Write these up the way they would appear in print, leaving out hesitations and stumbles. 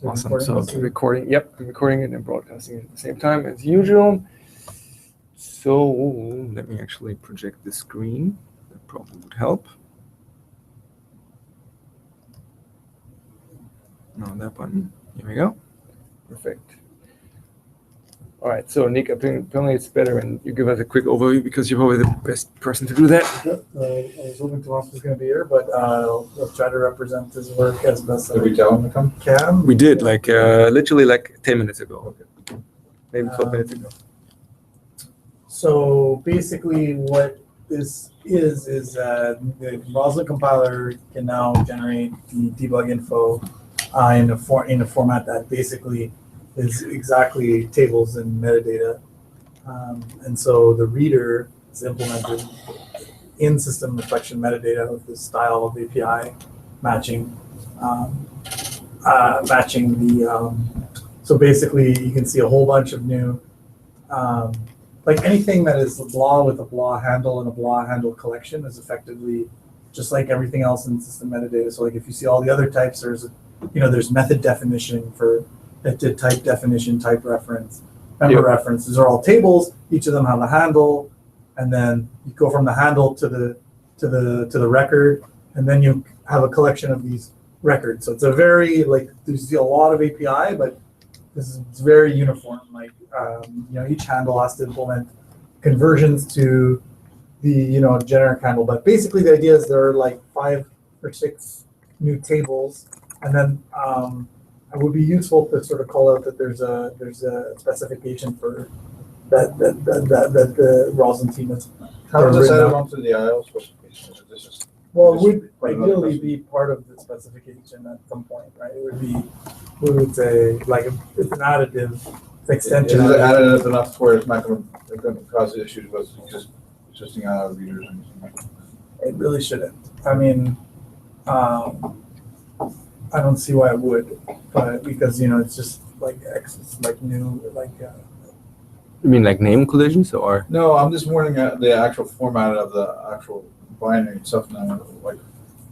Awesome. So recording, yep, I'm recording it and broadcasting it at the same time as usual. So let me actually project the screen. That probably would help. No, that button. Here we go. Perfect. All right, so Nick, apparently it's better when you give us a quick overview because you're probably the best person to do that. Yep, I was hoping Tomas was going to be here, but I'll try to represent his work as best Did we tell him to come? can. We did, like literally like 10 minutes ago. Okay. Maybe 12 minutes ago. So basically what this is the Roslyn compiler can now generate the debug info in a format that basically is exactly tables and metadata. And so the reader is implemented in system reflection metadata with this style of API matching. So basically you can see a whole bunch of new, like anything that is a blah with a blah handle and a blah handle collection is effectively just like everything else in system metadata. So like if you see all the other types, there's method definition for type definition, type reference, member reference. These are all tables. Each of them have a handle, and then you go from the handle to the record, and then you have a collection of these records. So it's a very there's a lot of API, but it's very uniform. Each handle has to implement conversions to the generic handle. But basically, the idea is there are like 5 or 6 new tables, and then it would be useful to sort of call out that there's a specification for that the Roslyn team has. How does this add on to the IO specification? Well, it would ideally be part of the specification at some point, right? It would be, we would say, like it's an additive extension. Is it additive enough where it's not going to cause issues with just existing IO readers? It really shouldn't. I mean, I don't see why it would, but because it's just like it's like new You mean like name collisions or? No, I'm just wondering the actual format of the actual binary stuff now. Like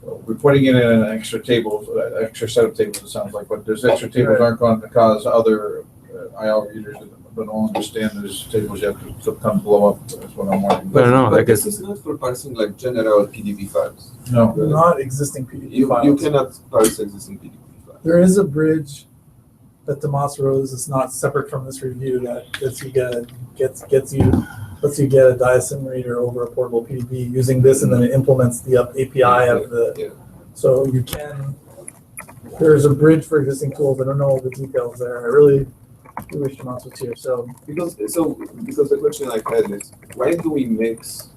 we're putting it in an extra table, extra set of tables. It sounds like, but there's extra tables aren't going to cause other IO readers that don't understand there's tables yet to come blow up. That's what I'm wondering. I don't know. But this is not for parsing like general PDB files. No, not existing PDB files. You cannot parse existing PDB files. There is a bridge that Tomas wrote is not separate from this review that lets you get a DIASIM reader over a portable PDB using this, and then it implements the API of the. Yeah. So you can. There's a bridge for existing tools. I don't know all the details there. I really wish Tomas was here. So Because the question I had is, why do we mix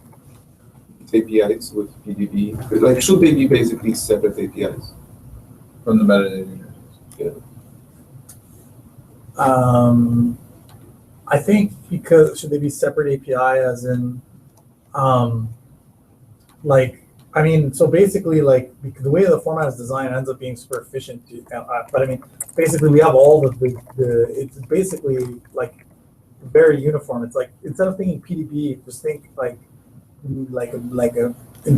APIs with PDB? Like, should they be basically separate APIs? from the metadata. Yeah. I think because should they be separate API as in, so basically because the way the format is designed ends up being super efficient. But I mean, basically we have all it's basically like very uniform. It's like instead of thinking PDB, just think like in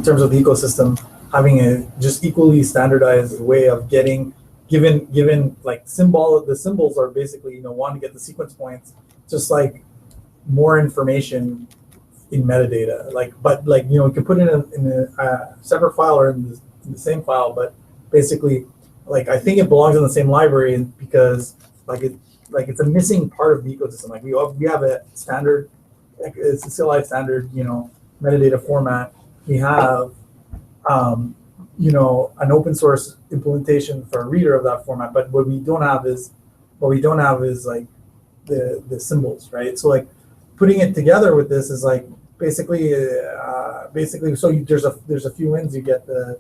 terms of the ecosystem, having a just equally standardized way of getting given like the symbols are basically wanting to get the sequence points, just like more information in metadata. You can put it in a separate file or in the same file, but basically I think it belongs in the same library because it's a missing part of the ecosystem. Like we have a standard, it's a CLI standard metadata format. We have an open source implementation for a reader of that format, but what we don't have is like the symbols, right? So putting it together with this is basically so there's a few wins. You get the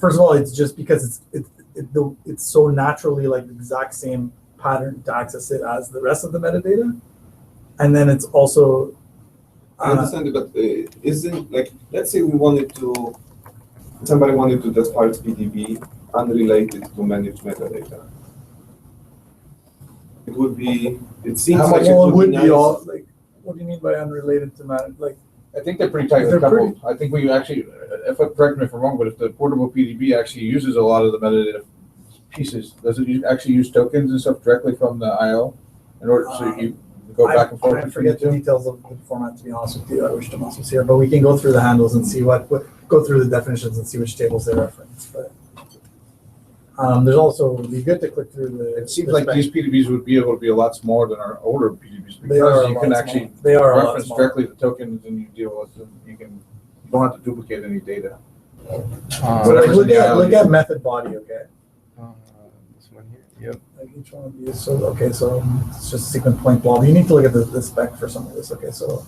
first of all, it's just because it's so naturally the exact same pattern to access it as the rest of the metadata, and then it's also I understand it, but isn't let's say somebody wanted to just parse PDB unrelated to managed metadata. It seems how like much it would be nice. all what do you mean by unrelated to I think they're pretty tightly coupled. I think we actually, correct me if I'm wrong, but if the portable PDB actually uses a lot of the metadata pieces? Does it actually use tokens and stuff directly from the IO in order so you go back and forth? I forget the details of the format, to be honest with you. I wish Tomas was here, but we can go through the handles and see go through the definitions and see which tables they reference. But there's also, it'd be good to click through the. It seems like these PDBs would be able to be a lot smaller than our older PDBs They are because a you can lot actually smaller. They are a lot reference smaller. directly the tokens and you deal with them. You don't have to duplicate any data. So Whatever's in the IO, look at method body, okay? This one here. Yep. Like each one of these. So it's just sequence point blob. You need to look at the spec for some of this. Okay, so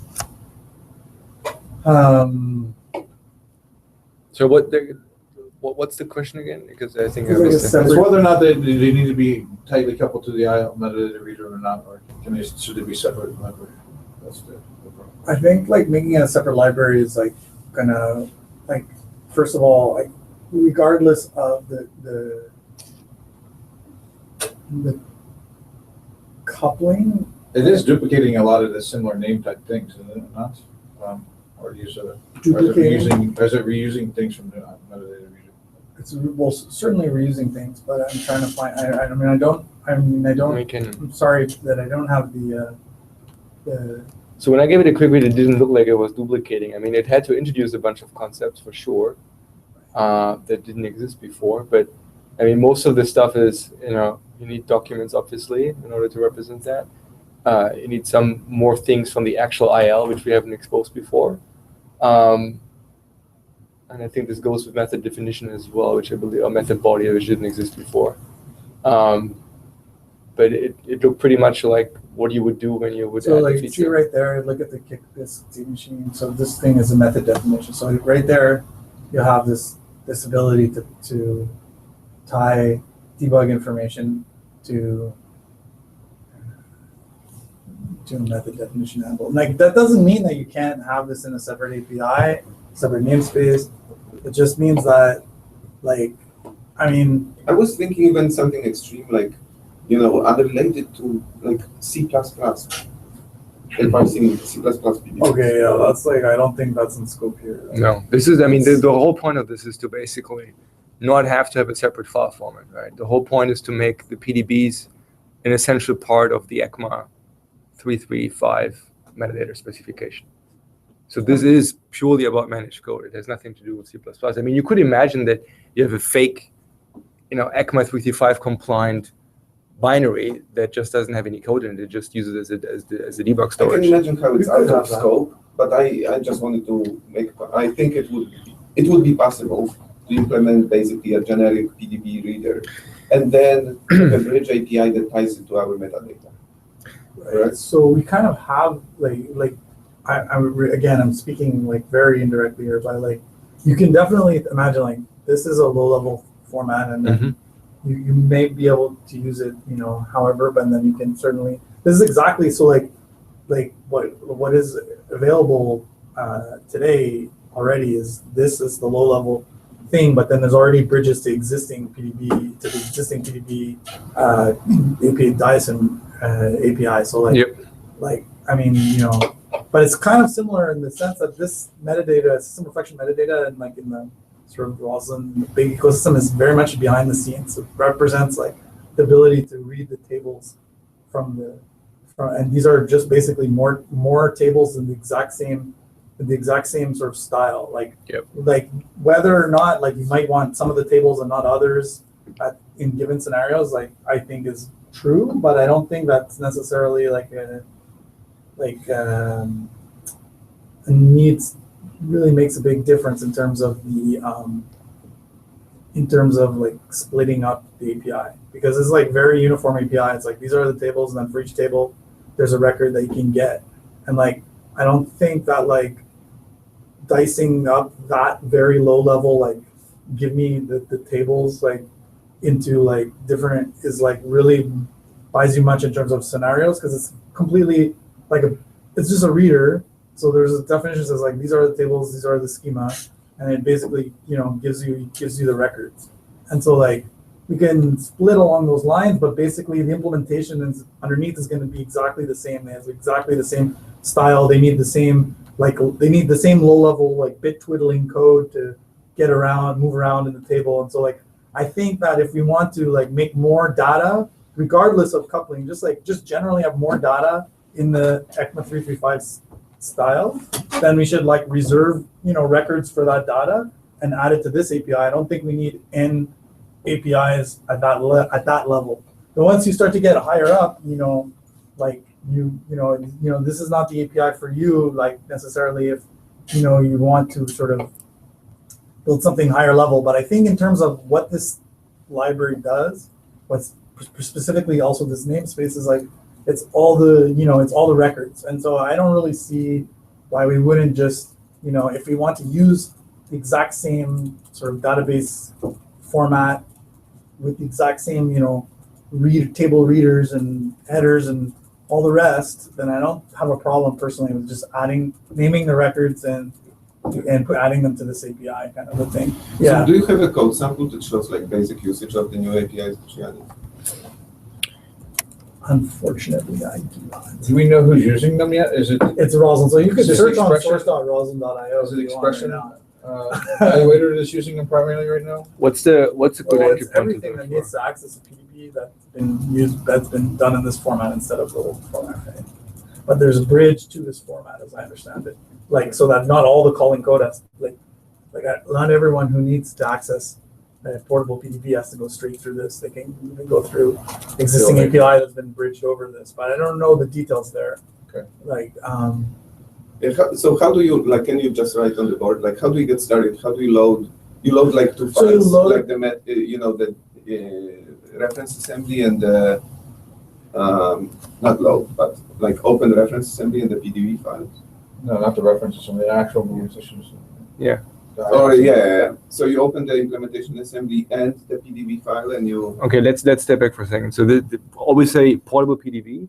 So what's the question again? Because I think I It's like a missed it. separate- It's whether or not they need to be tightly coupled to the IO metadata reader or not, or should they be separate library? That's the problem. I think like making it a separate library is like gonna like first of all like regardless of the coupling. It is duplicating a lot of the similar name type things, isn't it not? Or is it reusing things from the metadata reader? It's well certainly reusing things, but I'm trying to find. We can. I'm sorry that I don't have the. So when I gave it a quick read, it didn't look like it was duplicating. I mean, it had to introduce a bunch of concepts for sure that didn't exist before. But I mean, most of this stuff is, you need documents, obviously, in order to represent that. You need some more things from the actual IL, which we haven't exposed before. And I think this goes with method definition as well, which I believe, or method body, which didn't exist before. But it looked pretty much like what you would do when you would So add like the see feature. right there, look at the kick this machine. So this thing is a method definition. So right there, you'll have this ability to tie debug information to a method definition handle. Like that doesn't mean that you can't have this in a separate API, separate namespace. It just means that, like, I mean, I was thinking even something extreme like, unrelated to like C++. If I've seen C++ PDB. okay, yeah, that's like I don't think that's in scope here. No, this is, I mean, the whole point of this is to basically not have to have a separate file format, right? The whole point is to make the PDBs an essential part of the ECMA 335 metadata specification. So this is purely about managed code. It has nothing to do with C++. I mean, you could imagine that you have a fake, ECMA 335 compliant binary that just doesn't have any code in it. It just uses it as a debug I can storage. imagine how it's out have of that. scope, but I just wanted to I think it would be possible to implement basically a generic PDB reader and then a bridge API that ties it to our metadata. Right. So we kind of have I'm speaking like very indirectly here, but like you can definitely imagine like this is a low level format and then you may be able to use it, however, but then you can certainly, this is exactly, so like what is available today already is the low level thing, but then there's already bridges to the existing PDB API Dyson API. So like I mean, but it's kind of similar in the sense that this metadata, system reflection metadata, and like in the sort of also in the big ecosystem is very much behind the scenes. It represents like the ability to read the tables and these are just basically more tables in the exact same sort of style. Like whether or not like you might want some of the tables and not others in given scenarios, like I think is true, but I don't think that's necessarily really makes a big difference in terms of the like splitting up the API, because it's like very uniform API. It's like these are the tables, and then for each table there's a record that you can get, and like I don't think that like dicing up that very low level, like give me the tables like into like different is like really buys you much in terms of scenarios, because it's completely like it's just a reader. So there's a definition that says like these are the tables, these are the schema, and it basically gives you the records. And so like we can split along those lines, but basically the implementation underneath is going to be exactly the same. They have exactly the same style. They need the same low level like bit twiddling code to move around in the table. And so like I think that if we want to like make more data, regardless of coupling, just generally have more data in the ECMA 335 style, then we should like reserve, records for that data and add it to this API. I don't think we need N APIs at that level. But once you start to get higher up, like this is not the API for you, like necessarily if you want to sort of build something higher level. But I think in terms of what this library does, what's specifically also this namespace is like, it's all the records. And so I don't really see why we wouldn't just, if we want to use the exact same sort of database format with the exact same, table readers and headers and all the rest, then I don't have a problem personally with just naming the records and adding them to this API kind of a thing. Yeah. So do you have a code sample that shows like basic usage of the new APIs that you added? Unfortunately, I do not. Do we know who's using them yet? Is it It's Roslyn, so you can Is this search on expression? source.roslyn.io. Is it if you want expression? right now. Evaluator that's using them primarily right now? What's a good Well, entry it's point to everything look that for? needs to access a PDB that's been done in this format instead of the old format. Right? But there's a bridge to this format, as I understand it, like so that not all the calling code has not everyone who needs to access a portable PDB has to go straight through this. They can go through existing API that's been bridged over this, but I don't know the details there. Okay. So how do you, like, can you just write on the board, like, how do you get started? How do you load? You load like two So you files, load- like the reference assembly and the, not load, but like open reference assembly and the PDB files. No, not the references, some of the actual musicians. Yeah. Oh, yeah. So you open the implementation assembly and the PDB file and you, Okay, let's step back for a second. So always say portable PDB.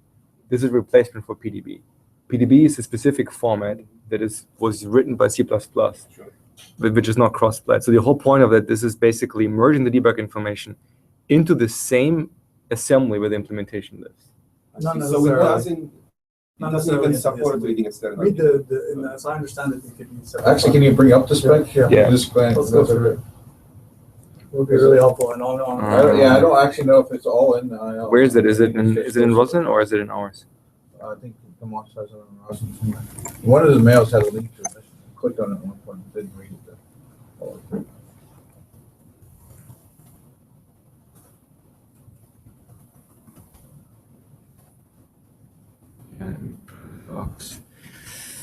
This is replacement for PDB. PDB is a specific format that was written by C++, Sure. which is not cross-plat. So the whole point of it, this is basically merging the debug information into the same assembly where the implementation lives. Not so it necessarily. doesn't even support reading external. Read as I understand it, it could be separate. Actually, can you bring up the spec? Yeah. Just glance. Let's go through it. It would be really helpful and on. I don't actually know if it's all in. Where is it? Is it in Roslyn or is it in ours? I think the Moss has it on Roslyn somewhere. One of the mails had a link to it. I clicked on it at one point, didn't read it though. Box.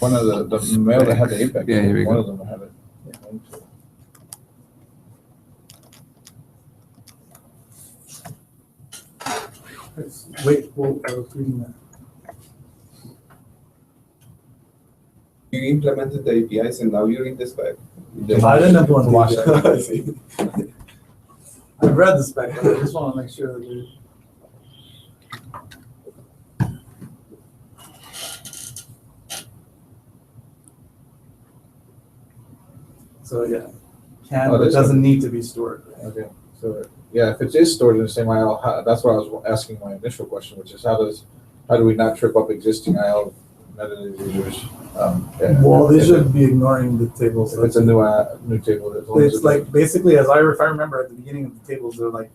One of the mail that had the Apex. Yeah, here we one go. of them had it. Wait, I was reading that. You implemented the APIs and now you're in the spec. I didn't have one watch I see. I've read the spec, but I just want to make sure that we. So yeah, but this doesn't need to be stored. Right? Okay, so yeah, if it is stored in the same IL, that's what I was asking my initial question, which is how do we not trip up existing IL metadata users? Well, they should be ignoring the tables. If it's a new table, It's like basically, if I remember at the beginning of the tables, they're like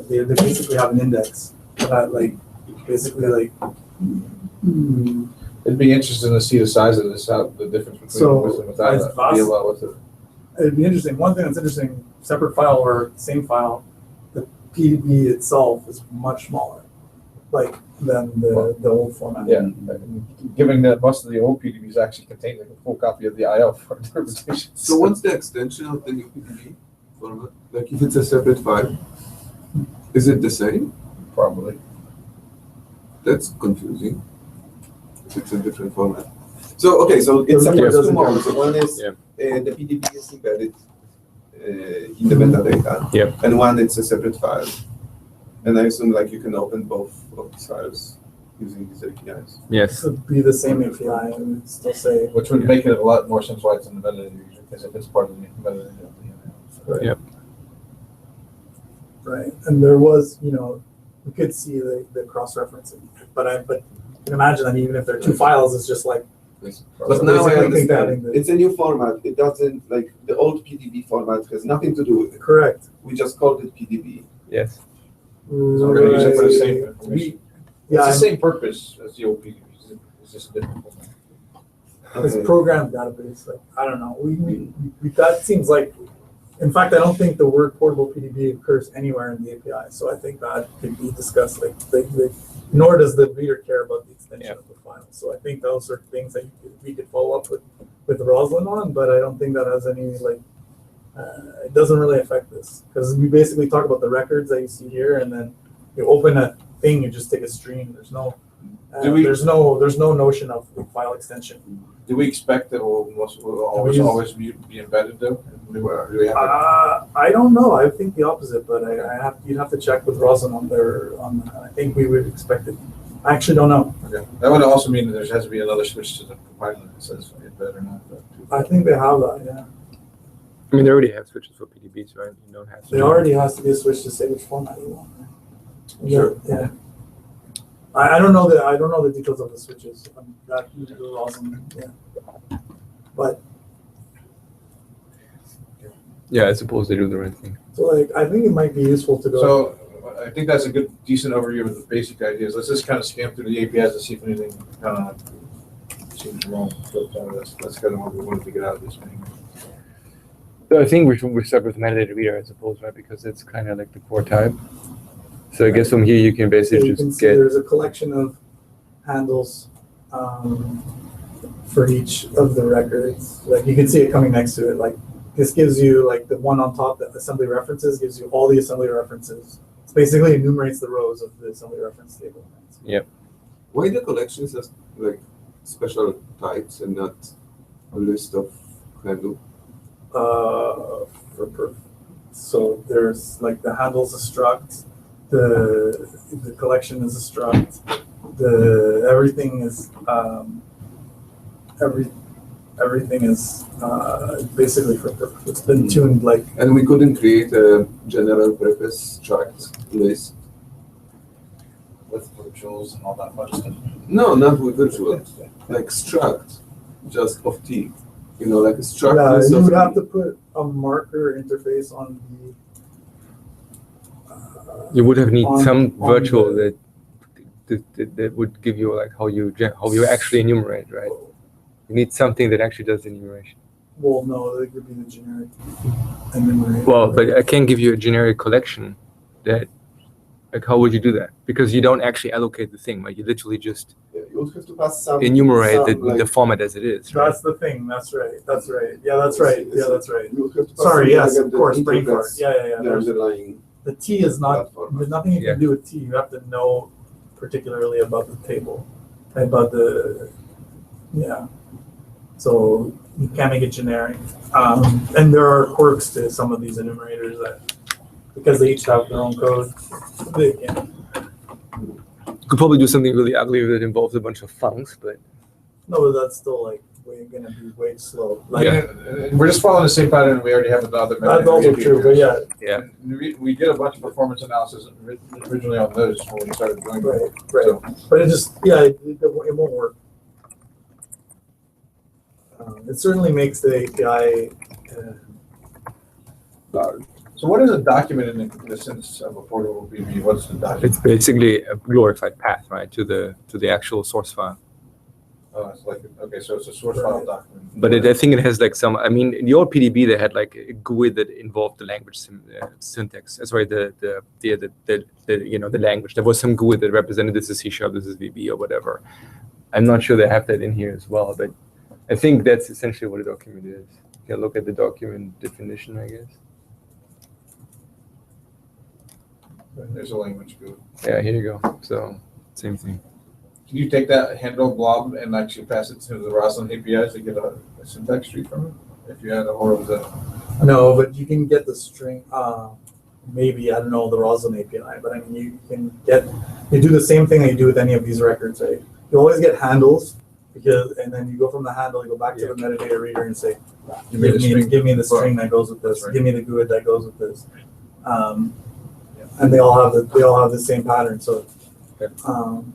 they basically have an index that like basically like. It'd be interesting to see the size of this, how the difference between So, with and without as it. vast- Be a lot with it. It'd be interesting. One thing that's interesting, separate file or same file, the PDB itself is much smaller, like than the old format. Yeah, given that most of the old PDBs actually contain like a full copy of the IL for interpretation. So what's the extension of the new PDB format? Like if it's a separate file, is it the same? Probably. That's confusing. If it's a different format. So, okay, so It's Yeah. supposed to models. One is Yeah. the PDB is embedded in the metadata, Yeah. and one it's a separate file. And I assume like you can open both of these files using these APIs. Yes. Could be the same API and it'd still say. Which would make it a lot more sense why it's in the metadata user, because if it's part of the metadata. Right. Yep. Right, and there was, we could see the cross-referencing, but you can imagine that even if there are two files, it's just like Yes. But But now I Basically understand. concatenating the- It's a new format. It doesn't, like, the old PDB format has nothing to do with it. Correct. We just called it PDB. Yes. So we're gonna use it for the same Right. information. Yeah, It's the same purpose as the old PDB, it's just a different format. This Okay. program database, like, I don't know, that seems like, in fact, I don't think the word portable PDB occurs anywhere in the API, so I think that could be discussed, nor does the reader care about the extension of the file. So I think those are things that we could follow up with Roslyn on, but I don't think that has any, it doesn't really affect this, because we basically talk about the records that you see here, and then you open a thing, you just take a stream, there's no, there's no notion of file extension. Do we expect that it will always be embedded though? Do we have I don't know. I think the opposite, but you'd have to check with Roslyn I think we would expect it. I actually don't know. okay. That would also mean that there has to be another switch to the compiler that says embed or not. I think they have that, yeah. I mean, they already have switches for PDBs, right? You don't have to. There already has to be a switch to say which format you want. Right? Sure. Yeah. I don't know the details of the switches. That Roslyn, yeah. But Yeah, I suppose they do the right thing. so I think it might be useful to go. So I think that's a good, decent overview of the basic ideas. Let's just kind of scan through the APIs to see if anything kind of seems wrong. That's kind of what we wanted to get out of this meeting. So I think we're stuck with metadata reader, I suppose, right? Because it's kind of like the core type. So I guess from here you can So basically you can just see get. there's a collection of handles for each of the records. Like you can see it coming next to it. Like this gives you like the one on top, the assembly references gives you all the assembly references. It basically enumerates the rows of the assembly reference table. Yep. Why the collections has like special types and not a list of handle? So there's like the handles a struct, the collection is a struct, everything is everything is basically it's been tuned like And we couldn't create a general purpose struct list. With virtuals and all that fun stuff. No, not with virtual. Like struct, just of T. You know, like a struct yeah, list you of would have T. to put a marker interface on You would have need on- some on virtual the- that would give you like how you actually enumerate, right? You need something that actually does the enumeration. well, no, that could be the generic enumerator. Well, but I can't give you a generic collection that, like, how would you do that? Because you don't actually allocate the thing, right? You literally just Yeah, you would have to pass some. enumerate some, the format as it is, right? That's the thing. That's right. That's right. Yeah, that's right. Yeah, that's right. You would have to pass Sorry. some Yes, target of that course. Brain fart. interprets Yeah. the There's, underlying the T is not. platform. There's nothing you Yeah. can do with T. You have to know particularly about the table, about the. Yeah. So you can't make it generic, and there are quirks to some of these enumerators that, because they each have their own code, they can. Could probably do something really ugly that involves a bunch of funcs, but No, but that's still like gonna be way slow. Like, Yeah. And we're just following the same pattern we already have with the other. That's also true, but yeah, yeah. We did a bunch of performance analysis originally on those when we started doing right, it. right. So, But it just, yeah, it won't work. It certainly makes the API large. so what is a document in the sense of a portable PDB? What's the document? It's basically a glorified path, right, to the actual source file. Oh, it's like, okay, so it's a source file document. But I think it has like some. I mean, in the old PDB they had like a GUI that involved the language syntax. Sorry, the language. There was some GUI that represented this is C#, this is VB or whatever. I'm not sure they have that in here as well, but I think that's essentially what a document is. You can look at the document definition, I guess. There's a language GUI. Yeah, here you go. So same thing. Can you take that handle blob and actually pass it to the Roslyn APIs to get a syntax tree from it? If you had a or the No, but you can get the string, maybe, I don't know, the Roslyn API, but I mean, you do the same thing that you do with any of these records, right? You always get handles, and then you go from the handle, you go back to the metadata reader and say, give me the string that goes with this, Right. give me the GUID that goes with this. And they all have the same pattern, so.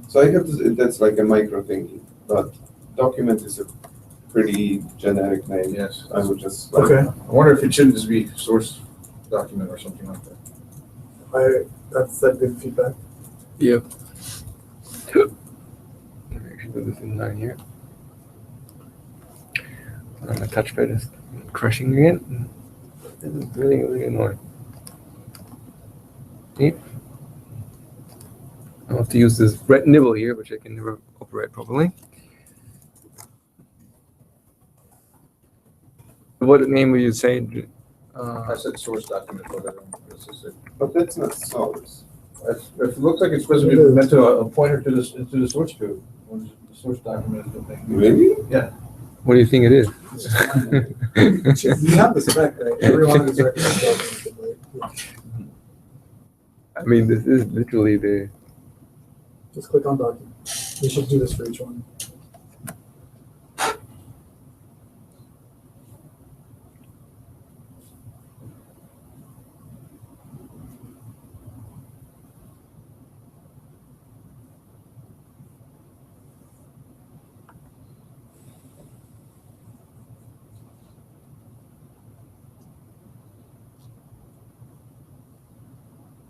So I have this, that's like a micro thing, but document is a pretty generic name. Yes. I would just. Okay, I wonder if it shouldn't just be source document or something like that. that's that good feedback. Yep. Actually, put this in line here. My touchpad is crashing again. This is really, really annoying. See? I have to use this red nibble here, which I can never operate properly. What name would you say? I said source document, but I don't, this is it. But that's not source. It looks like it's supposed to be meant to a pointer to the source code. When the source document is the thing. Really? Yeah. What do you think it is? You have the spec, right? Everyone is recommending document. I mean, this is literally the. Just click on document. We should do this for each one.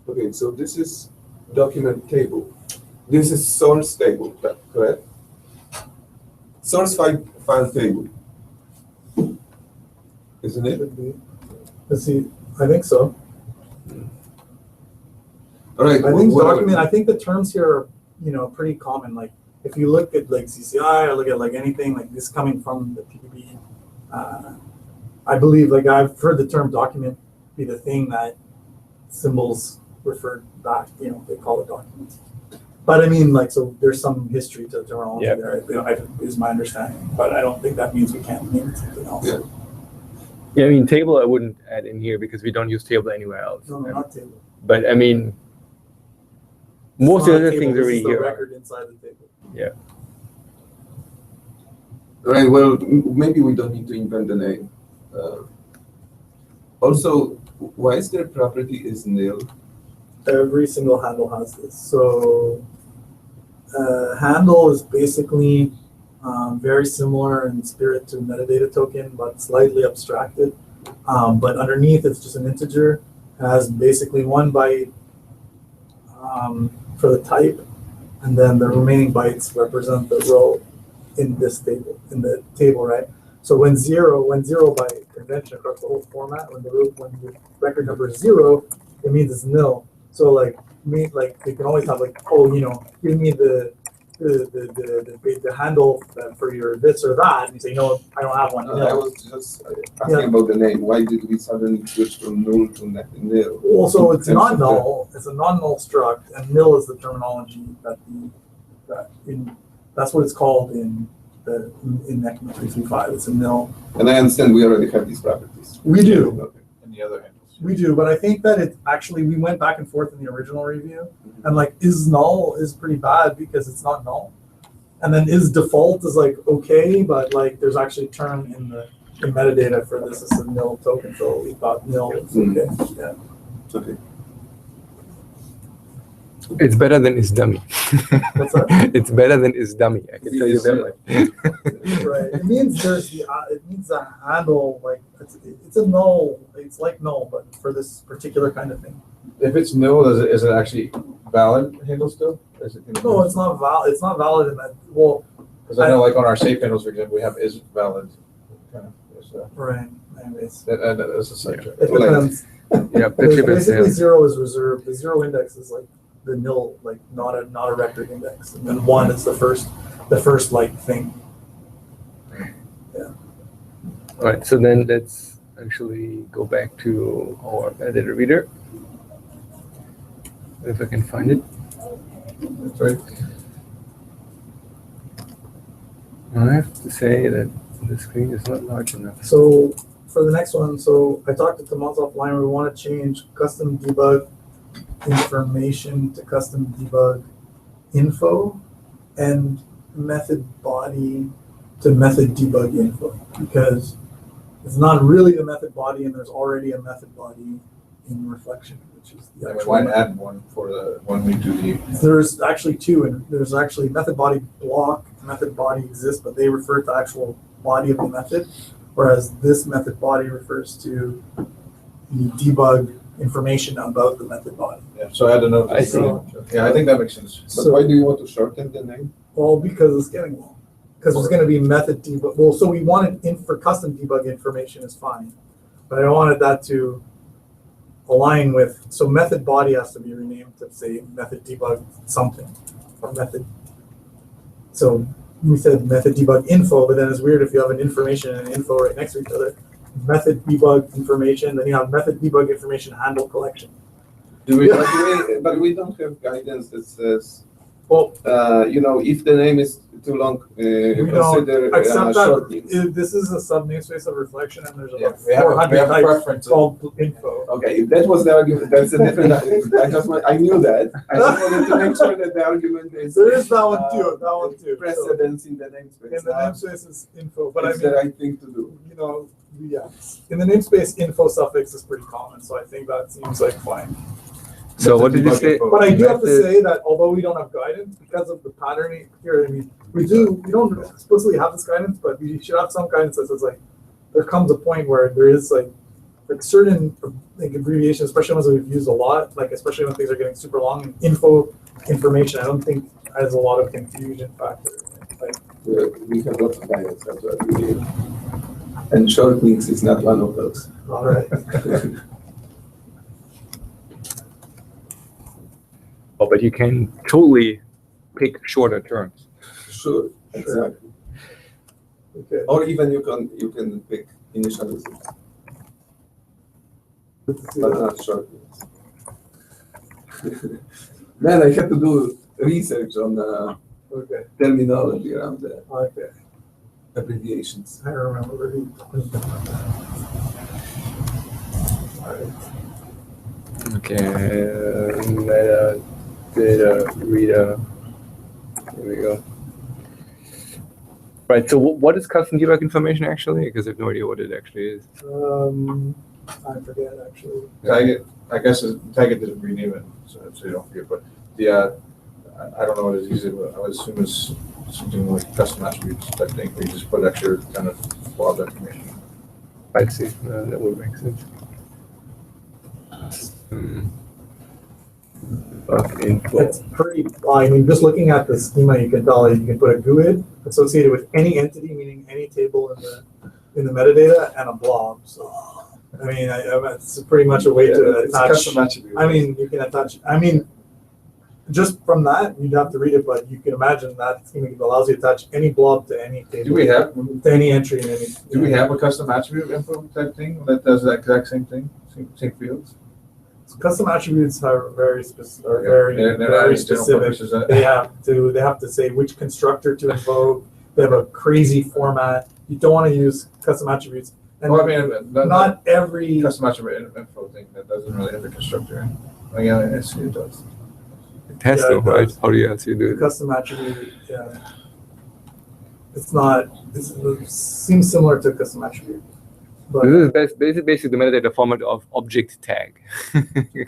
Okay, so this is document table. This is source table, correct? Source file table. Isn't it? Should be. Let's see. I think so. All right. I think whatever. document. I think the terms here are, pretty common. Like if you look at like CCI or look at like anything like this coming from the PDB, I believe like I've heard the term document be the thing that symbols refer back. They call it documents. But I mean, like, so there's some history to the terminology Yep. there, is my understanding. But I don't think that means we can't name it something else. Yeah. Yeah, I mean, table I wouldn't add in here because we don't use table anywhere else. No, not table. But I mean, most It's of not the a other table, things this already is the here. record inside the table. All right. Well, maybe we don't need to invent the name. Also, why is there property is nil? Every single handle has this. So handle is basically very similar in spirit to metadata token, but slightly abstracted. But underneath, it's just an integer. It has basically 1 byte for the type, and then the remaining bytes represent the row in this table, right? So when zero by convention across the whole format, when the record number is 0, it means it's nil. So like they can always have like, give me the handle for your this or that, and you say, no, I don't have one. I was just asking about the name. Why did we suddenly switch from null to nil? Also, it's not null. It's a non-null struct, and nil is the terminology that's what it's called in ECMA 335. It's a nil. And I understand we already have these properties. We do. Okay. And the other handles. We do, but I think that it actually, we went back and forth in the original review, and like is null is pretty bad because it's not null, and then is default is like okay, but like there's actually a term in metadata for this is a nil token, so we thought nil was okay. Yeah. Okay. It's better than is dummy. What's that? It's better than is dummy. I can tell you that much. Right. It means it means a handle like it's a null. It's like null, but for this particular kind of thing. If it's nil, is it actually valid handle still? Is it, No, it's not valid. It's not valid in that. Well, Because I know like on our safe handles, for example, we have is valid. Kind of, right. Anyways, that's a side track. it depends. Yeah, Basically, 0 is reserved. The 0 index is like the nil, like not a record index, and then 1 is the first like thing. All right, so then let's actually go back to our metadata reader. If I can find it. That's right. I have to say that the screen is not large enough. So for the next one, so I talked to Tomas offline. We want to change custom debug information to custom debug info, and method body to method debug info, because it's not really a method body, and there's already a method body in reflection, which is the We actual. might add one for the when we do the. There's actually 2, and there's actually method body block method body exists, but they refer to actual body of the method, whereas this method body refers to the debug information about the method body. Yeah, so I had to know. I see. Yeah, I think that makes sense. But why do you want to shorten the name? Well, because it's getting long. Because there's going to be method debug. Well, so we wanted for custom debug information is fine, but I wanted that to align with. So method body has to be renamed to say method debug something or method. So we said method debug info, but then it's weird if you have an information and an info right next to each other. Method debug information, then you have method debug information handle collection. But we don't have guidance that says, Well, if the name is too long, consider except shortening. that this is a sub namespace of reflection, and there's Yeah, about we have 400 a types preference. called info. Okay, if that was the argument, that's a different. I knew that. I just wanted to make sure that the argument is. There is that one too. That one too. So, Precedence in the namespace. in the namespace is info, but I It's mean, the right thing to do. yeah. In the namespace, info suffix is pretty common, so I think that seems like fine. So what did you say? But I do have to Method- say that although we don't have guidance because of the patterning here, I mean, we don't explicitly have this guidance, but we should have some guidance that says like there comes a point where there is like certain like abbreviations, especially ones that we've used a lot, like especially when things are getting super long. Info information, I don't think has a lot of confusion factor. Like, We have lots of guidance, that's what we do. And short links is not one of those. all right. Oh, but you can totally pick shorter terms. Sure, exactly. Okay. Or even you can pick initialism, but not short links. Then I had to do research on Okay. terminology around the Okay. abbreviations. I remember. All right. Okay, meta, data, reader. Here we go. Right, so what is custom debug information actually? Because I have no idea what it actually is. I forget actually. I guess Target didn't rename it, so you don't forget, but I don't know what it is, I would assume it's something like custom attributes type thing, where you just put extra kind of blob information. I see, that would make sense. Bug info. It's pretty, I mean, just looking at the schema, you can tell you can put a GUID associated with any entity, meaning any table in the metadata, and a blob. So, I mean, it's pretty much a way to It's attach. custom attribute. I mean, you can attach. I mean, just from that, you'd have to read it, but you can imagine that schema allows you to attach any blob to any table. Do we have to any entry in any? Do we have a custom attribute info type thing that does that exact same thing, same fields? Custom attributes are very specific. Are Okay. very They're not very just general specific. purposes, They have to say which constructor to invoke. They have a crazy format. You don't want to use custom attributes. And Well, I mean, not every custom attribute info thing that doesn't really have a constructor. Oh, yeah, I see it does. It has Yeah, to, it right? does. How do you actually do it? custom attribute. Yeah, it's not. It seems similar to custom attribute, but This is basically the metadata format of object tag.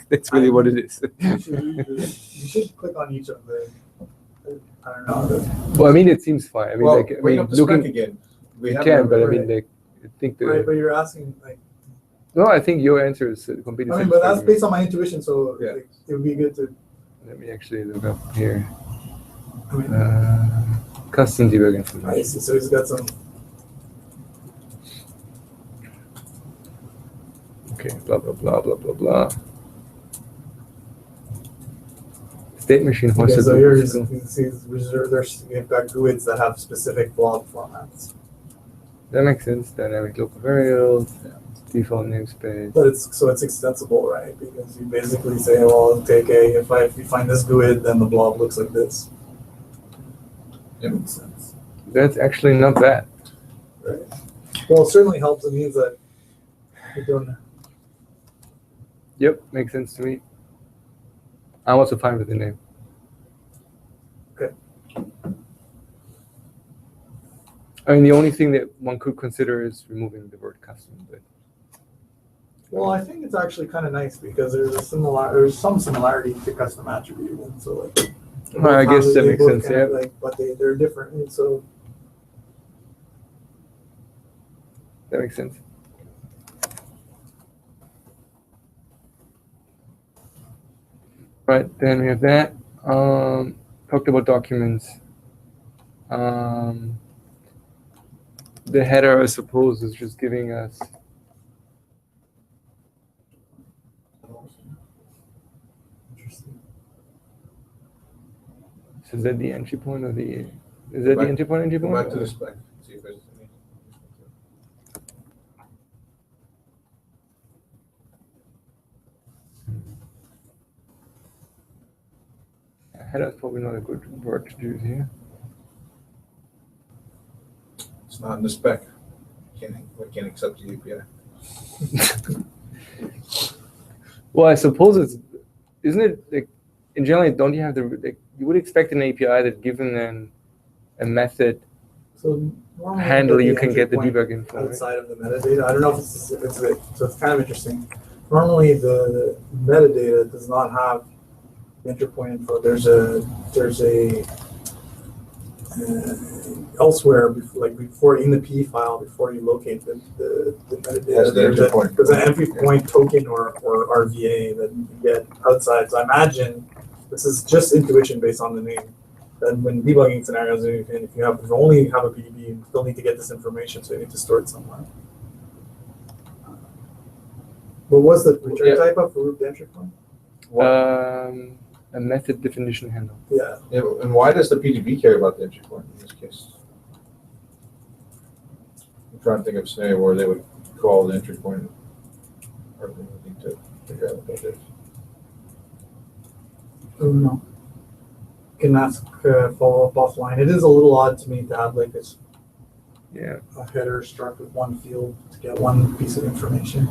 That's really what it is. you should click on each of the. I don't know. Well, I mean, it seems fine. I mean, Well, like, I bring mean, up the spec looking, again. We you have can, but I right. mean, like, I think Right, the but you're asking like. no, I think your answer is completely. I mean, but that's satisfactory. based on my intuition, so Yeah. like, it would be good to. Let me actually look up here. I mean, Custom debug I information. see. So he's got some. Okay, blah blah blah blah blah blah. State machine Okay, hosted. so here local is system. you can see there's you've got GUIDs that have specific blob formats, That makes sense. Dynamic local variables, default namespace. but it's extensible, right? Because you basically say, well, take if you find this GUID, then the blob looks like this. Yeah. Makes sense. That's actually not bad. Right. Well, it certainly helps. It means that you don't. Yep, makes sense to me. I'm also fine with the name. Okay. I mean, the only thing that one could consider is removing the word custom, but Well, I think it's actually kind of nice because there's some similarity to custom attribute, and so like Well, I guess that They makes both sense, kind of, yeah. like, but they're different, and so That makes sense. Right, then we have that. Talked about documents. The header, I suppose, is just giving us. interesting. So is that the entry point or the? Is that the Back- entry point? Go back to the spec, see if there's any. Header is probably not a good word to use here. It's not in the spec. We can't accept the API. Well, I suppose isn't it like in general? Don't you have you would expect an API that given a method So normally handle, you the can entry get the point debug info. Right? outside of the metadata. I don't know if it's a bit, so it's kind of interesting. Normally the metadata does not have the entry point info. There's a elsewhere, like before in the P file, before you locate the metadata, Has the entry point. there's an entry point token or RVA that you can get outside. So I imagine this is just intuition based on the name. Then when debugging scenarios, if you only have a PDB, you still need to get this information, so you need to store it somewhere. What was the return type of for the entry point? A method definition handle. Yeah. Yeah, and why does the PDB care about the entry point in this case? I'm trying to think of a scenario where they would call the entry point, or they would need to figure out what that is. I don't know. Can ask follow up offline. It is a little odd to me to have like this Yeah. a header struck with one field to get one piece of information.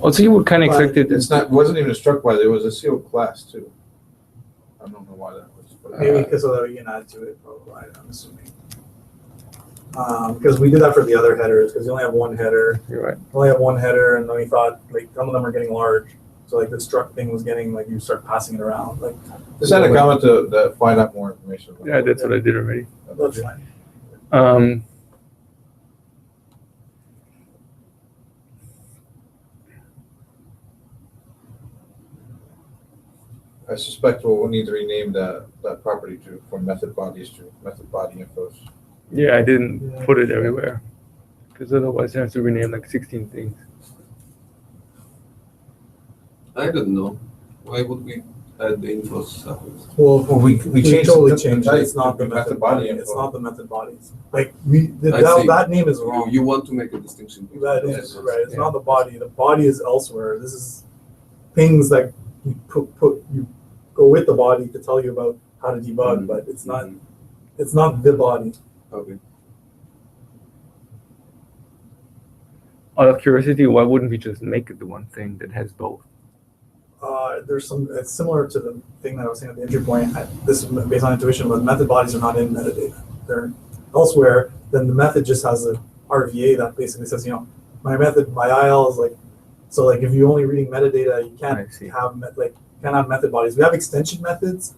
Also, you would kind of But expect it. It's not, wasn't even a struct by, there was a sealed class too. I don't know why that was. but- Maybe because of that you can add to it, probably. I'm assuming. Because we did that for the other headers, because you only have one header. You're right. Only have one header, and then we thought like some of them are getting large. So like the struct thing was getting like you start passing it around. Like Just had a comment to find out more information. about Yeah, that's what I did already. that's fine. I suspect we'll need to rename that property to, from method bodies to method body infos. Yeah, I didn't Yeah. put it everywhere because otherwise I have to rename like 16 things. I don't know. Why would we add the info stuff? Well, we changed totally the changed. type It's not to the be method body. info. It's not the method bodies. Like I see. that name is wrong. You want to make a distinction. between That those is ones. right. It's Yeah. not the body. The body is elsewhere. This is things that you you go with the body to tell you about how to debug, but it's not. Mhm. It's not the body. Okay. Out of curiosity, why wouldn't we just make it the one thing that has both? There's some. It's similar to the thing that I was saying at the entry point. This is based on intuition, but method bodies are not in metadata. They're elsewhere. Then the method just has a RVA that basically says, my method, my IL is like. So like if you're only reading metadata, you can't I see. have can't have method bodies. We have extension methods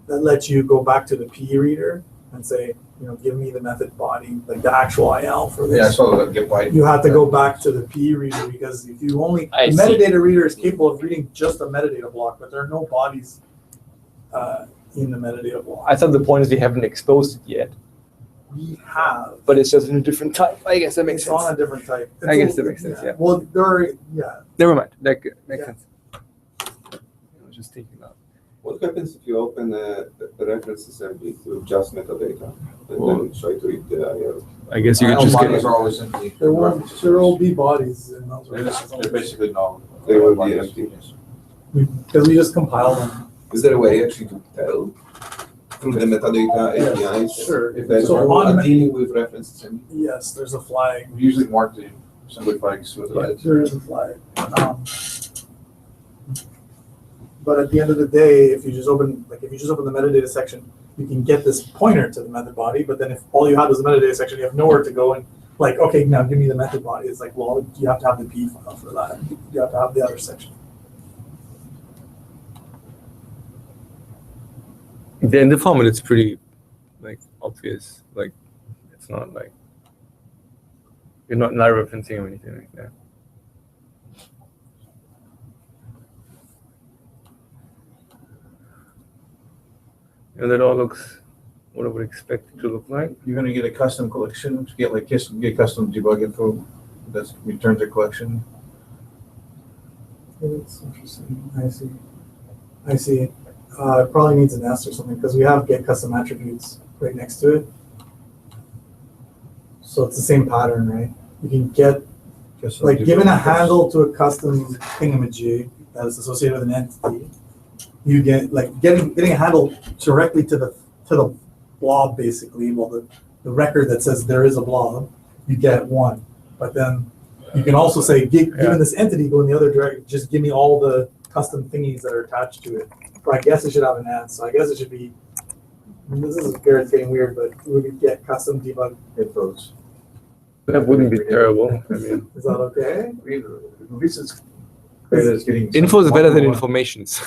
that let you go back to the P reader and say, give me the method body, like the actual IL for this. Yeah, I saw that get by. You have to go back to the P reader because if you only I the see. metadata reader is capable of reading just a metadata block, but there are no bodies in the metadata block. I thought the point is we haven't exposed it yet, We have. but it's just in a different type. I guess that makes It's sense. on a different type. I guess that makes sense, yeah. Well, yeah. Never mind. That makes Yeah. sense. I was just thinking about. What happens if you open the reference assembly with just metadata and Well, then try to read the IL? I guess you could IL just bodies get. are always empty. There will be bodies in those. They're basically null. They will be empty. Because we just compile them. Is there a way actually to tell Through the metadata APIs? Sure. if that's So on- dealing with reference assembly? Yes, there's a flag. We usually mark the assembly flags with Yeah, lights. there is a flag. But at the end of the day, if you just open the metadata section, you can get this pointer to the method body. But then if all you have is the metadata section, you have nowhere to go and like, okay, now give me the method body. It's like, well, you have to have the P file for that. You have to have the other section. Then the format is pretty like obvious. Like it's not like you're not referencing or anything like that. And that all looks what I would expect it to look like. You're gonna get a custom collection, get custom debug info that's returns a collection. That's interesting. I see. It probably needs an S or something because we have get custom attributes right next to it. So it's the same pattern, right? You can get, like, given a handle to a custom thingamajig that is associated with an entity, you get, like, getting a handle directly to the blob, basically, well, the record that says there is a blob, you get one. But then you can also say, given this entity, go in the other direction, just give me all the custom thingies that are attached to it. But I guess it should have an and, so I guess it should be, this is getting weird, but we could get custom debug infos. That wouldn't be terrible. I mean, Is that okay? At least it's better as getting. info is better than one-on-one. informations.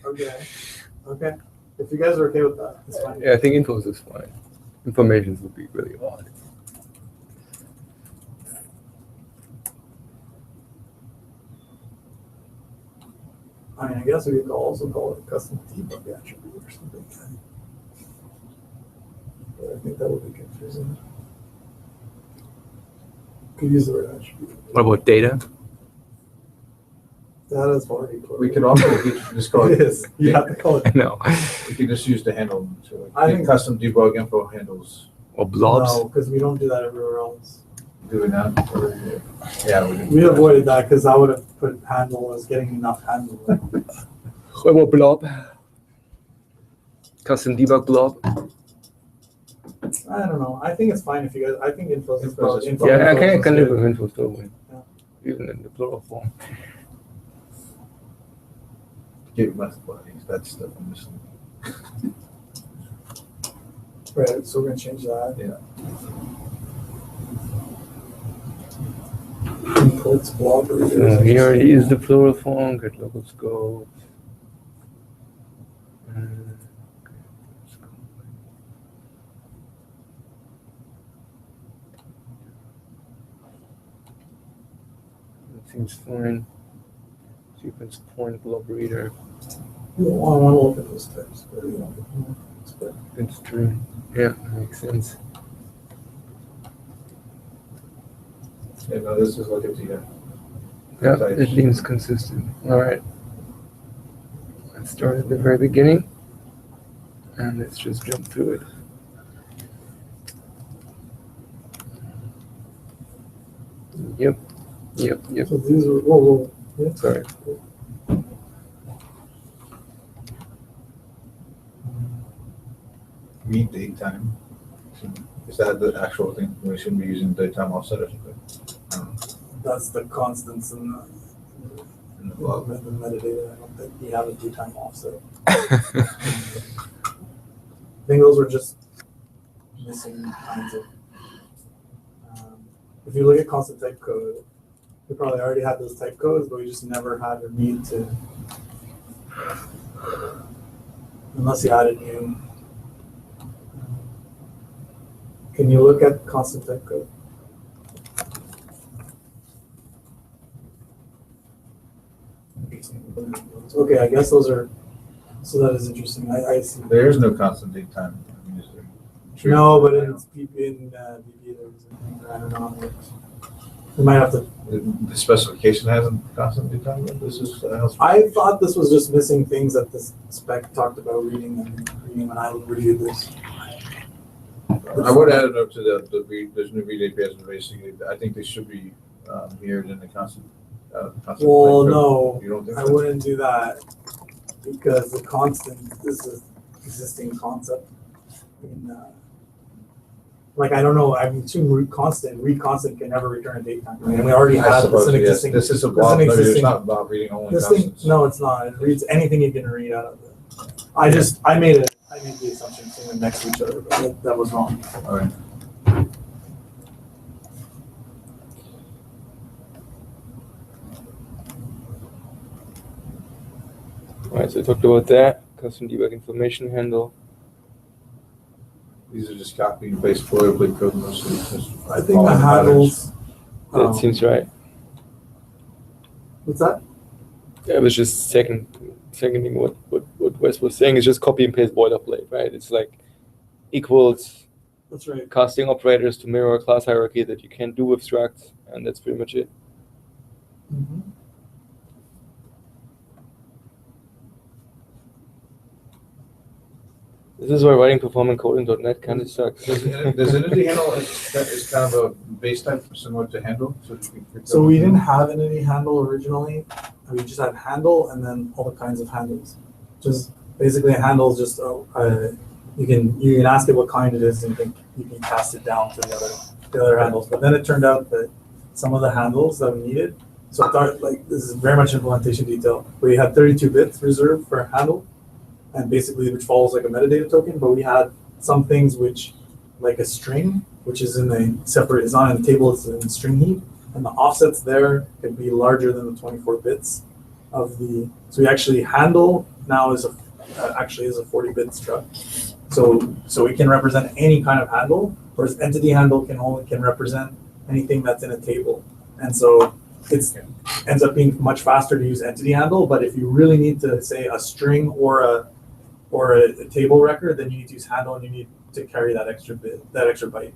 Okay. If you guys are okay with that, it's fine. Yeah, I think infos is fine. Informations would be really odd. I mean, I guess we could also call it a custom debug attribute or something. But I think that would be confusing. Could use the word attribute. What about data? That is already plural. We could also just call It it. is. You have to call it. I know. We could just use the handle. So I like, think- custom debug info handles. Or blobs. No, because we don't do that everywhere else. Do it now. Yeah, we did. We avoided that because I would have put handle as getting enough handle. What about blob? Custom debug blob. I don't know. I think it's fine if you guys. I think info is Info probably. is- Yeah, I can info live is with info totally. Yeah. Even in the plural form. Get methodologies. That's the missing. good. Right. So we're gonna change that. Yeah. Inputs blob So readers. here is the plural form. Get local scope. That seems fine. Sequence point blob reader. I want to look at those types. But we don't. But It's true. Yeah, makes sense. Yeah, no, this is like a data. Yeah, Types. it seems consistent. All right. Let's start at the very beginning. And let's just jump through it. Yep. so these are. Whoa. Yeah. Sorry. Read date time. Is that the actual thing? We shouldn't be using date time offset or something. I don't know. That's the constants in In the blog. the metadata. I don't think we have a daytime offset. I think those were just missing kinds of. If you look at constant type code, we probably already had those type codes, but we just never had a need to, unless you added new. Can you look at constant type code? Okay, I guess those are. So that is interesting. I see. There is no constant date time. I mean, is there? Sure. No, but in BP there's I don't know. We might have to. The specification hasn't constant date time. This is. I thought this was just missing things that this spec talked about reading when I reviewed this. I would add a note to the read. There's new read APIs, and basically, I think they should be mirrored in the constant. Constant Well, type code. no, You don't think I so? wouldn't do that because the constant is an existing concept. Like I don't know. I mean, read constant can never return a date time. And we already I have suppose, this an yes. existing. This is a this block. an No, it's existing- not about reading only This thing, constants. no, it's not. It reads anything you can read out of it. I made the assumption saying next to each other, but that was wrong. All right. All right, so I talked about that. custom debug information handle. These are just copy and paste boilerplate code mostly. just I think the following patterns. handles. That seems right. What's that? I was just seconding what Wes was saying. It's just copy and paste boilerplate, right? It's like equals That's right. casting operators to mirror a class hierarchy that you can't do with structs, and that's pretty much it. Mhm. This is why writing performant code in .NET kind of sucks. Does entity handle is kind of a base type similar to handle? So, you can pick So up- we didn't have entity handle originally. We just had handle and then all the kinds of handles. Just basically a handle is just you can ask it what kind it is and you can cast it down to the other handles. But then it turned out that some of the handles that we needed. So I thought this is very much implementation detail. We had 32 bits reserved for a handle, and basically which follows like a metadata token. But we had some things which, like a string, which is in a separate, it's not in the table, it's in string heap. And the offsets there can be larger than the 24 bits of the. So we actually handle now is actually is a 40-bit struct. So it can represent any kind of handle, whereas entity handle can represent anything that's in a table. And so it ends up being much faster to use entity handle. But if you really need to say a string or a table record, then you need to use handle and you need to carry that extra byte.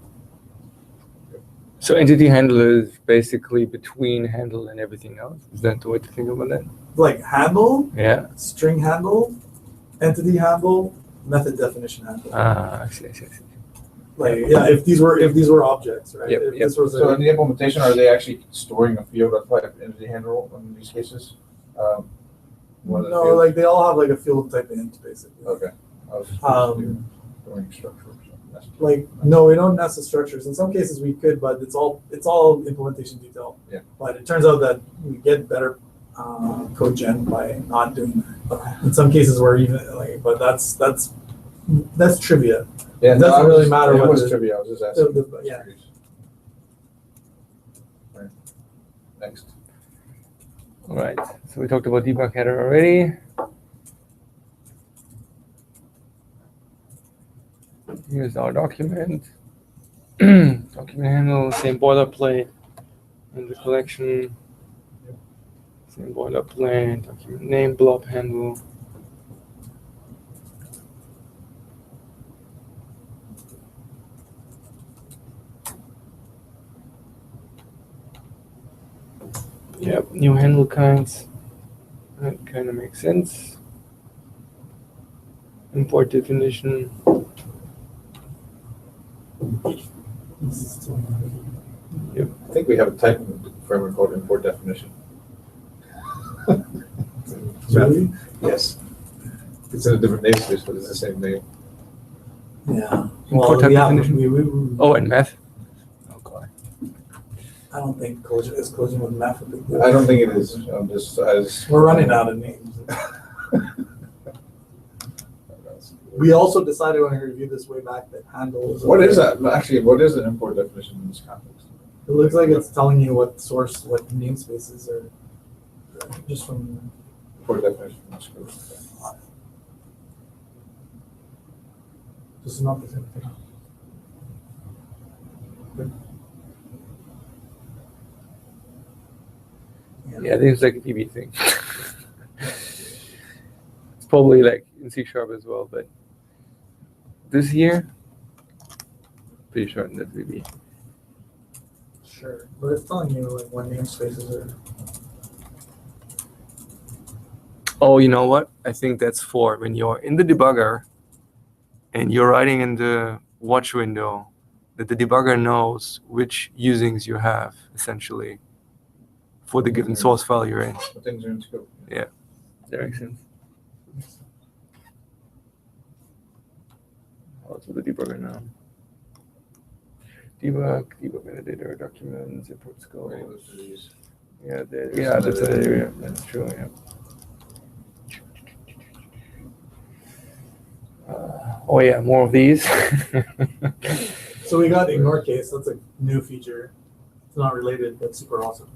So entity handle is basically between handle and everything else. Is that the way to think about that? Like handle, Yeah. string handle, entity handle, method definition handle. I see. Like if these were objects, right? Yep, If yep. this was So in the implementation, are they actually storing a field type entity handle in these cases? One of the no, fields? like they all have like a field type int basically. Okay. I was just storing structure or something. That's- Like no, we don't nest the structures. In some cases we could, but it's all implementation detail. Yeah. But it turns out that we get better code gen by not doing that. In some cases we're even but that's trivia. Yeah, It doesn't really matter It what was the- trivia. I was just asking. yeah. Right. Next. All right. So we talked about debug header already. Here's our document. Document handle, same boilerplate in the collection. Same boilerplate, document name, blob handle. Yep, new handle kinds. That kind of makes sense. Import definition. I think we have a type in framework called import definition. Really? Yes. It's in a different namespace, but it's the same name. Yeah. Import type yeah, definition? Oh, and math. Oh god. I don't think collision with math a big deal. I don't think it is. I'm just as We're running out of names. We also decided when we reviewed this way back that handle is. What is that? Actually, what is an import definition in this context? It looks like it's telling you what namespaces are just from. Import definition. That's good. This is not the same thing. Yeah, this is like a DB thing. It's probably like in C# as well, but this here, pretty sure that's VB. Sure, but it's telling you like what namespaces are. Oh, you know what? I think that's for when you're in the debugger and you're writing in the watch window that the debugger knows which usings you have, essentially, for the given source file you're in. What things are in scope? Yeah, that makes sense. What's with the debugger now? Debug metadata, documents, import scope. Right, those are these. Yeah, that's an area. That's true. Yeah. Oh yeah, more of these. So we got ignore case. That's a new feature. It's not related, but super awesome.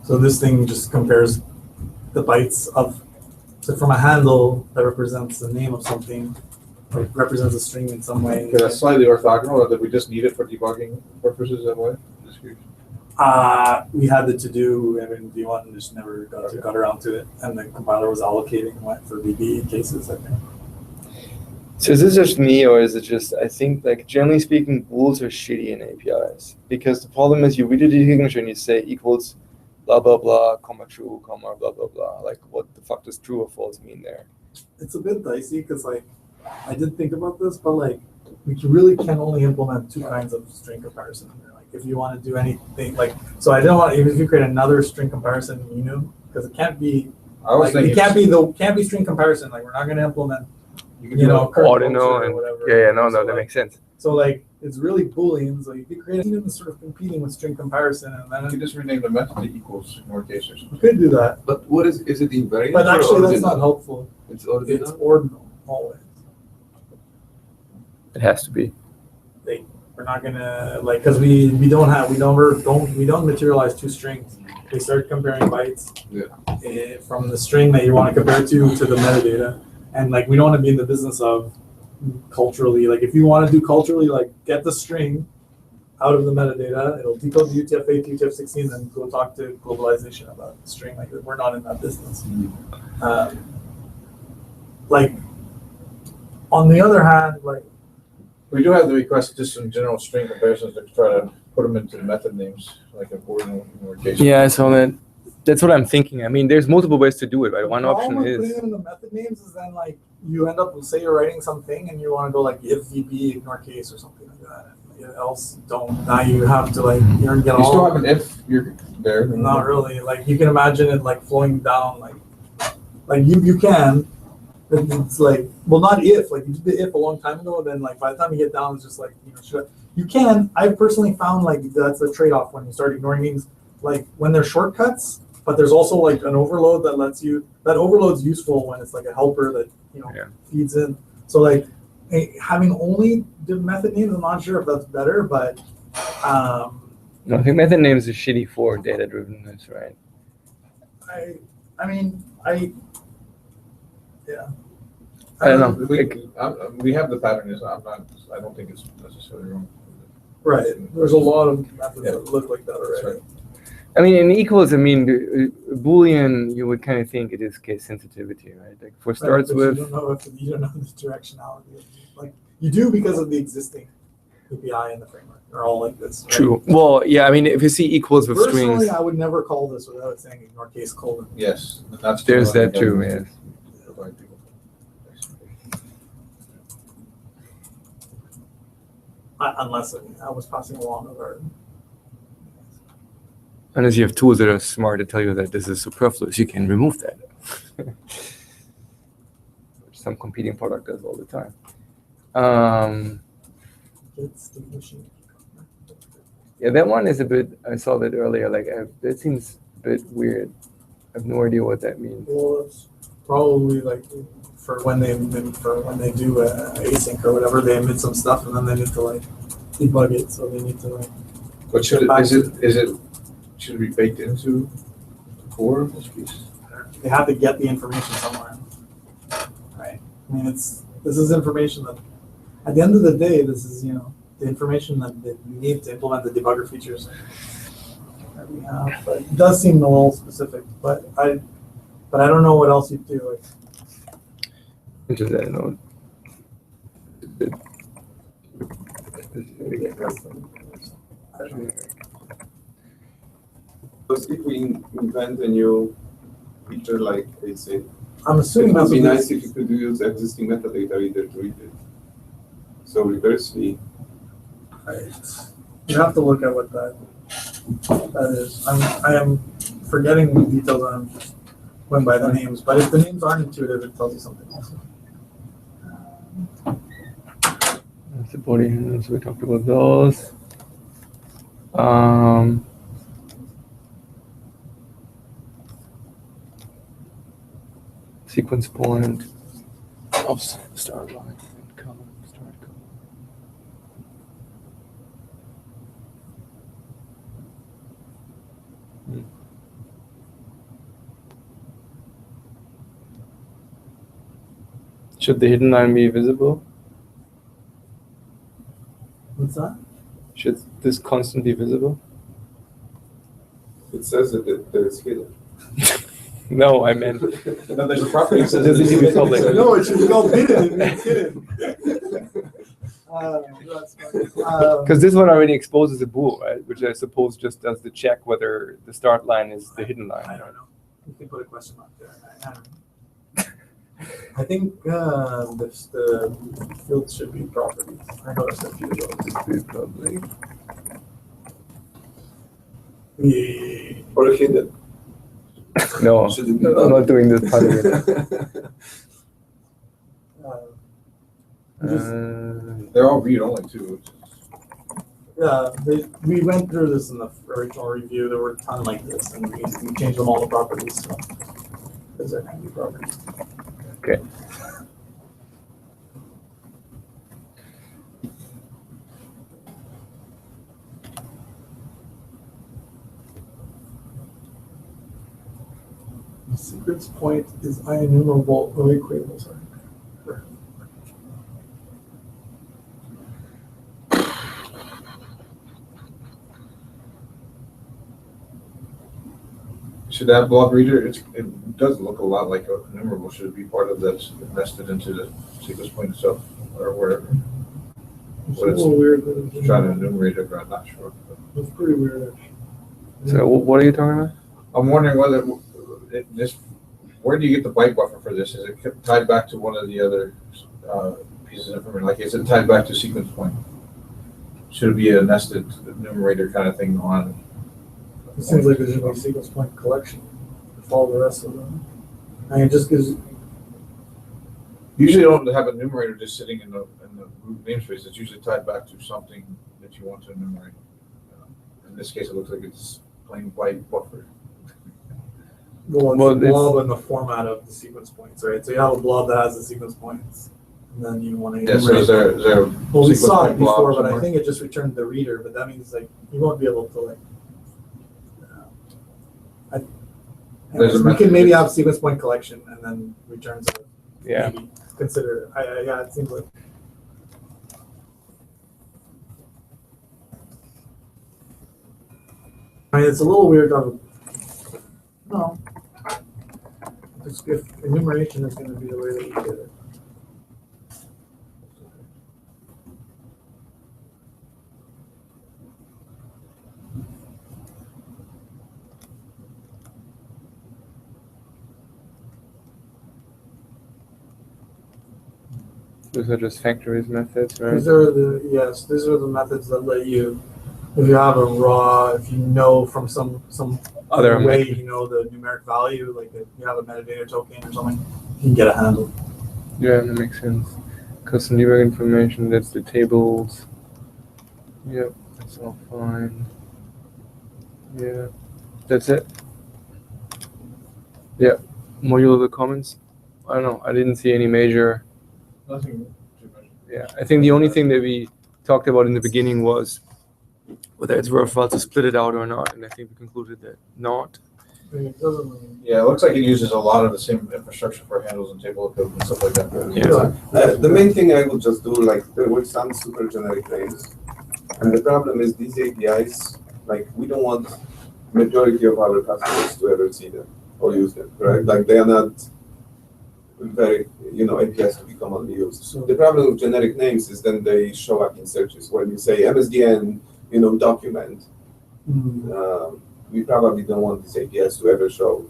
So this thing just compares the bytes of So from a handle that represents the name of something, or represents a string in some way. Okay, that's slightly orthogonal, or that we just need it for debugging purposes that way? Just curious. We had the to-do in V1 and just never got around to it. And the compiler was allocating what for VB cases, I think. So is this just me, or is it just, I think, like, generally speaking, bools are shitty in APIs. Because the problem is you read the signature and you say equals blah, blah, blah, comma, true, comma, blah, blah, blah. Like, what the fuck does true or false mean there? It's a bit dicey because, like, I did think about this, but, like, we really can only implement two kinds of string comparison. Like, if you want to do anything, like, so I don't want to, if you create another string comparison because it can't be, I was like, thinking. it can't be string comparison. Like, we're not going to implement, You know, current Ordinal culture or and, whatever. yeah, no, So, that like, makes sense. So, like, it's really Boolean. So you could create even sort of competing with string comparison, and you then can just rename the method to equals in more cases. you could do that. But what is it invariant? But or actually, that's ordinal? not helpful. It's It's ordinal. ordinal always. It has to be. We're not gonna because we don't materialize two strings. They start comparing bytes from the string that you want to compare to the metadata, and like we don't want to be in the business of culturally. Like if you want to do culturally, like get the string out of the metadata, it'll decode the UTF-8 to UTF-16, and go talk to globalization about the string. Like we're not in that business. Like on the other hand, like. We do have the request just some general string comparisons to try to put them into method names, like a ordinal in more cases. Yeah, so that's what I'm thinking. I mean, there's multiple ways to do it, right? One option Putting is, them in the method names is then like you end up say you're writing something and you want to go like if VB ignore case or something like that. Else don't. Now you have to like you're gonna get You all. still have an if you're there. Not really. Like you can imagine it like flowing down like you can. It's like not if like you did the if a long time ago. Then like by the time you get down, it's just like you can. I personally found like that's a trade-off when you start ignoring names. Like when there's shortcuts, but there's also like an overload that lets you. That overload's useful when it's like a helper that feeds in. So like having only the method names, I'm not sure if that's better, but no, I think method names are shitty for data-drivenness, right? Yeah. I don't know. We have the pattern. I don't think it's necessarily wrong. Right. There's a lot of methods that look like that already. Right. I mean, in equals, I mean, Boolean, you would kind of think it is case sensitivity, right? Like for starts with. You don't know the directionality. Like you do because of the existing API in the framework. They're all like this. Right? True. Well, yeah. I mean, if you see equals with Personally, strings, I would never call this without saying ignore case colon. Yes, that's there's that too. Yes. Unless I was passing along our. Unless you have tools that are smart to tell you that this is superfluous, you can remove that. Some competing product does all the time. Yeah, that one is a bit. I saw that earlier. Like that seems a bit weird. I have no idea what that means. Well, it's probably like for when they do async or whatever, they emit some stuff and then they need to like debug it. So they need to like. But should it be baked into the core of this piece? They have to get the information somewhere, right? I mean, this is information that, at the end of the day, this is the information that you need to implement the debugger features that we have. But it does seem a little specific. But I don't know what else you do. Like, Just that note. Because if we invent a new feature like async, I'm it assuming would that's be what nice if you could use existing metadata reader to read it. So reversely, you have to look at what that is. I am forgetting the details and I'm just going by the names. But if the names aren't intuitive, it tells you something else. That's the body handles. We talked about those. Sequence point of start line and column, start column. Should the hidden line be visible? What's that? Should this constant be visible? It says that it is hidden. No, I meant And then there's a property that says. Does it need to be public? No, it should be called hidden. It means hidden. That's funny. because this one already exposes a bool, right? Which I suppose just does the check whether the start line is the hidden line. I don't know. You can put a question mark there. I don't know. I think the field should be properties. I noticed a few of those. Public. Or hidden. No, Should it be I'm not doing this part again. They're all read only too. Yeah, we went through this in the original review. There were a ton like this, and we changed them all to properties. So those are going to be properties. Okay. The secrets point is IEnumerable or equatable. Sorry. Should that blob reader, it does look a lot like a enumerable. Should it be part of that nested into the sequence point itself or wherever? It's What a it's little weird. But it's trying to enumerate it, but I'm not sure. It's pretty weird. Actually. So what are you talking about? I'm wondering whether where do you get the byte buffer for this? Is it tied back to one of the other pieces of information? Like, is it tied back to sequence point? Should it be a nested enumerator kind of thing on? It seems like there should be a sequence point collection with all the rest of them. I mean, it just gives. Usually, you don't have a numerator just sitting in the root namespace. It's usually tied back to something that you want to enumerate. In this case, it looks like it's plain byte buffer. Well, it's a blob in the format of the sequence points, right? So you have a blob that has the sequence points, and then you want to. Yeah. So is there Well, we sequence saw it point blob before, but I somewhere? think it just returned the reader. But that means like you won't be able to like. There's a We method can maybe that's- have sequence point collection and then returns it. Yeah. Maybe consider. Yeah, it seems like. I mean, it's a little weird on. No. If enumeration is going to be the way that we did it. Those are just factories methods, right? These are the methods that let you, if you have a raw, if you know from some Other way you know the numeric value, like if you have a metadata token or something, you can get a handle. Yeah, that makes sense. Custom debug information, that's the tables. Yep, that's all fine. Yeah, that's it. Yeah, modular comments. I don't know. I didn't see any major. Nothing too much. Yeah, I think the only thing that we talked about in the beginning was whether it's worthwhile to split it out or not, and I think we concluded that not. I mean, it doesn't really. Yeah, it looks like it uses a lot of the same infrastructure for handles and table of code and stuff like that. Yeah. The main thing I would just do, like, there were some super generic names. And the problem is these APIs, like, we don't want majority of our customers to ever see them or use them, right? Like, they are not very, APIs to be commonly used. So- The problem with generic names is then they show up in searches. When you say MSDN, document, we probably don't want these APIs to ever show.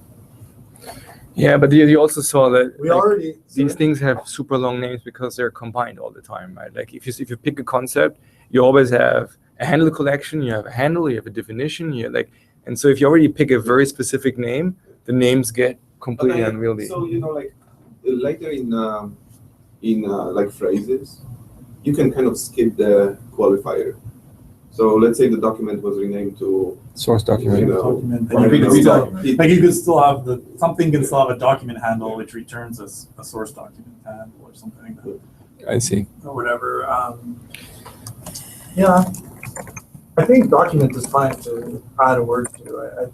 Yeah, but you also saw that We like, already. these things have super long names because they're combined all the time, right? Like if you pick a concept, you always have a handle collection, you have a handle, you have a definition, and so if you already pick a very specific name, the names get completely unwieldy. So, like, later in like phrases, you can kind of skip the qualifier. So let's say the document was renamed to, Source document. Document. Or And you PDB can still, document. like you could still have something can still have a document handle which returns a source document handle or something like that. I see. Or whatever. Yeah, I think document is fine to add a word to.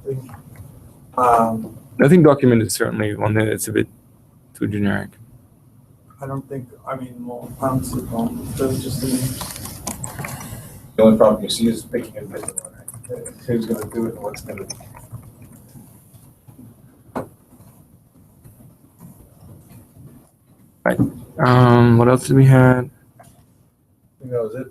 I think document is certainly one that's a bit too generic. I don't think, I mean, well, I don't see a problem. It's really just the names. The only problem you see is picking a different one, right? Who's gonna do it and what's gonna. What else did we have? I think that was it.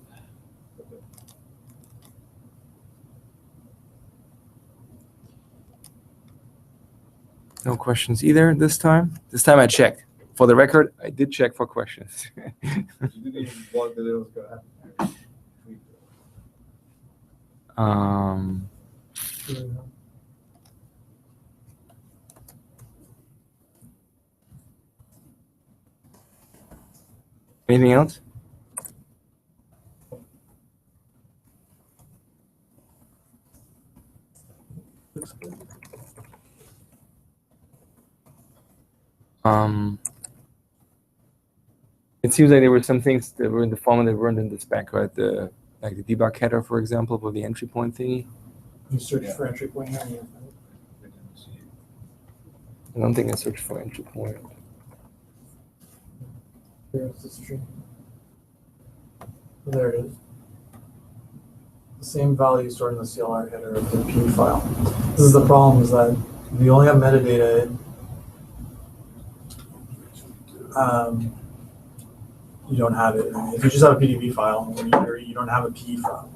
No questions either this time. This time I checked. For the record, I did check for questions. You didn't even blog that it was gonna happen. um, anything else? It seems like there were some things that were in the format that weren't in the spec, right? Like the debug header, for example, for the entry point thingy. You search for entry point here. and you- I don't think I searched for entry point. Here's the string. There it is. The same value stored in the CLR header of the P file. This is the problem, is that we only have metadata in. You don't have it. If you just have a PDB file, you don't have a P file.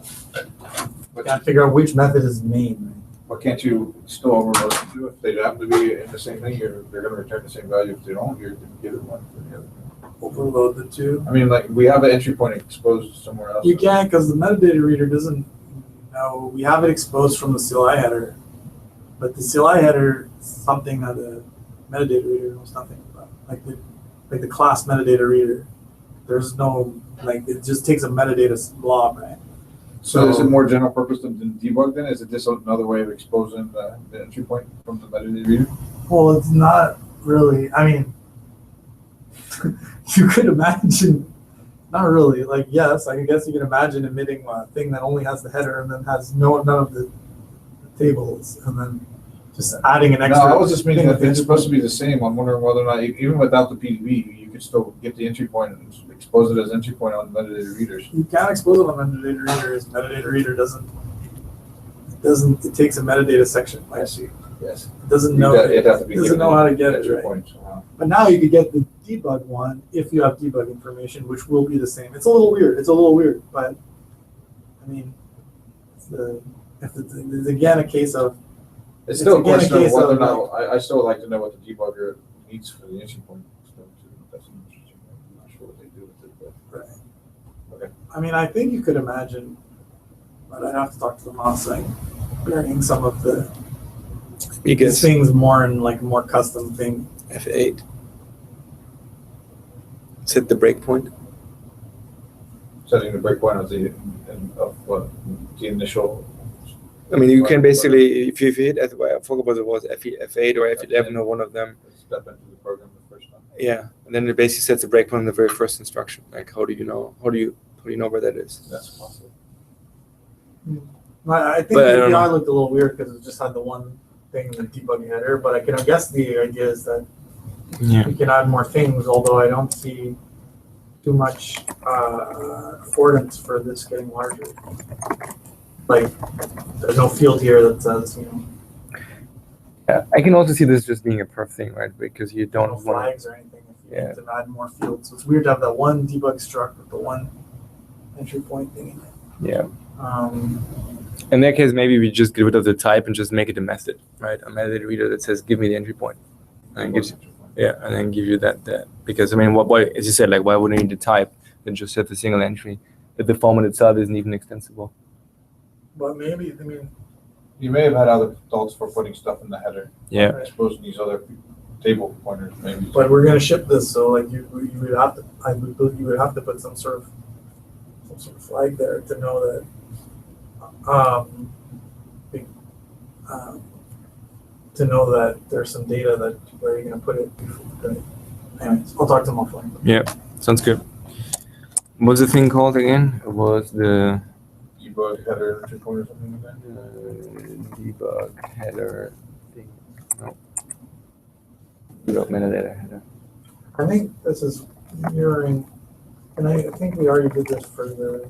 You gotta figure out which method is main. Why can't you still overload the two? If they happen to be in the same thing, they're gonna return the same value. If they don't, you're gonna give it one for the other. Overload the two. I mean, like, we have an entry point exposed somewhere else. You can't, because the metadata reader doesn't know. We have it exposed from the CLI header, but the CLI header is something that the metadata reader knows nothing about. Like the class metadata reader, there's no, like, it just takes a metadata blob, right? So is it more general purpose than debug then? Is it just another way of exposing the entry point from the metadata reader? Well, it's not really. I mean, you could imagine. Not really. Like, yes, I guess you can imagine emitting a thing that only has the header and then has none of the tables, and then just adding an No, extra. I was just meaning thing that it's supposed to be the same. I'm wondering whether or not, even without the PDB, you could still get the entry point and expose it as entry point on metadata readers. You can't expose it on metadata readers. Metadata reader doesn't. It takes a metadata section. I see, yes. It doesn't know. It'd have to be doesn't given know how to get it entry right. point, so, But now you could get the debug one if you have debug information, which will be the same. It's a little weird, but I mean, it's again a case of. It's still a again a question of case whether or of, not, I still would like to know what the debugger needs for the entry point stuff too. That's interesting. I'm not sure what they do with it, but. Right. Okay. I mean, I think you could imagine, but I'd have to talk to the mouse, like varying some of the these things more in like more custom thing. F8. Set the breakpoint. Setting the breakpoint of the initial. I mean, you can basically, if you hit, I forgot what it was, F8 or F11 or one of them. Step into the program the first time. Yeah, and then it basically sets a breakpoint in the very first instruction. Like, how do you know where that is? That's possible. I think But I the don't API know. looked a little weird because it just had the one thing in the debugging header, but I can guess the idea is that Yeah. we can add more things, although I don't see too much affordance for this getting larger. Like, there's no field here that says, Yeah, I can also see this just being a perf thing, right? Because you no don't want. flags or anything if you Yeah. need to add more fields. So it's weird to have that one debug struct with the one entry point thing in it. Yeah. Um, In that case, maybe we just get rid of the type and just make it a method, right? A metadata reader that says, "Give me the entry point," and gives and then give you that. Because I mean, why, as you said, like, why would I need to type than just have a single entry that the format itself isn't even extensible? but maybe, I mean, You may have had other thoughts for putting stuff in the header. Yeah. I suppose these other table pointers maybe. but we're gonna ship this, so like you would have to, I would believe you would have to put some sort of flag there to know that, to know that there's some data that where you're gonna put it. Right. Anyways, I'll talk to them offline. Yeah, sounds good. What was the thing called again? It was the Debug header entry point or something like that. debug header thing. No. Debug metadata header. I think this is mirroring, and I think we already did this for the.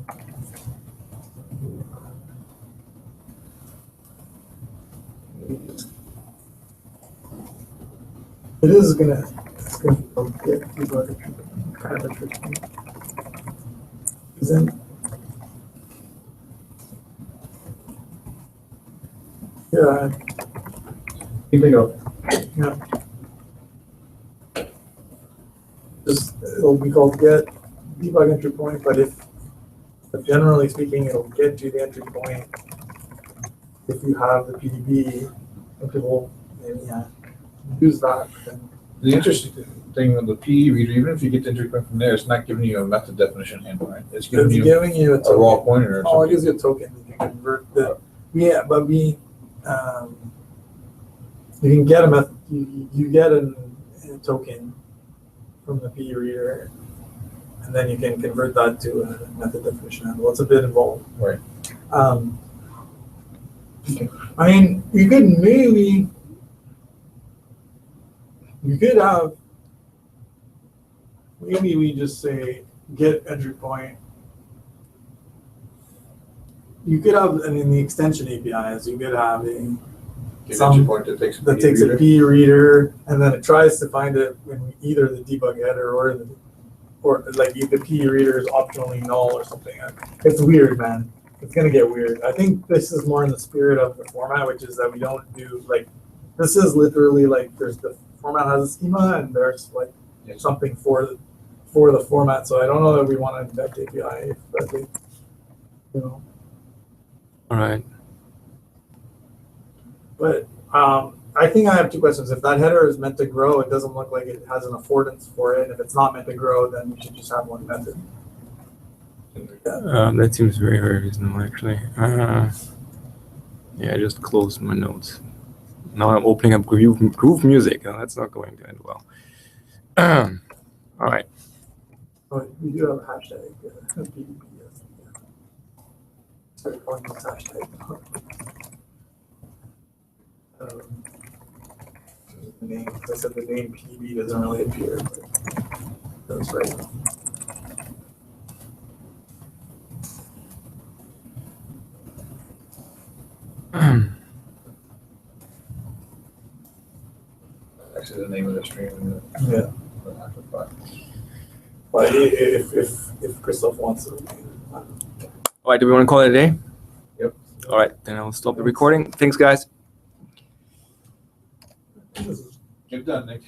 It's gonna get debug kind of interesting. 'Cause then, yeah, You think of, yeah. Just, it'll be called get debug entry point, but generally speaking, it'll get you the entry point if you have the PDB, and people, use that, then. the interesting thing with the PE reader, even if you get the entry point from there, it's not giving you a method definition handle, right? It's giving It's you giving you a a raw token. pointer or Oh, it something. gives you a token. You can convert the, yeah, but you can get a method, you get a token from the PE reader, and then you can convert that to a method definition handle. It's a bit involved. Right. I mean, you could have, maybe we just say get entry point. You could have, and in the extension APIs, you could have a Get Some- entry point that takes that takes a P reader and then it tries to find it in either the debug header or like if the P reader is optionally null or something. It's weird, man. It's gonna get weird. I think this is more in the spirit of the format, which is that we don't do like, this is literally like there's the format has a schema and there's like Yes. something for the format. So I don't know that we want to inject API if that they, All right. But I think I have two questions. If that header is meant to grow, it doesn't look like it has an affordance for it. If it's not meant to grow, then we should just have one method. That seems very, very reasonable, actually. Yeah, I just closed my notes. Now I'm opening up Groove Music. Oh, that's not going to end well. All right. But we do have a hashtag. PDB, yes. Start calling this hashtag. The name, I said the name PDB doesn't really appear, but that's right. Actually, the name of the stream. Yeah. But if Christoph wants to. All right, do we want to call it a day? Yep. All right, then I'll stop the recording. Thanks, guys. Get done, Nick.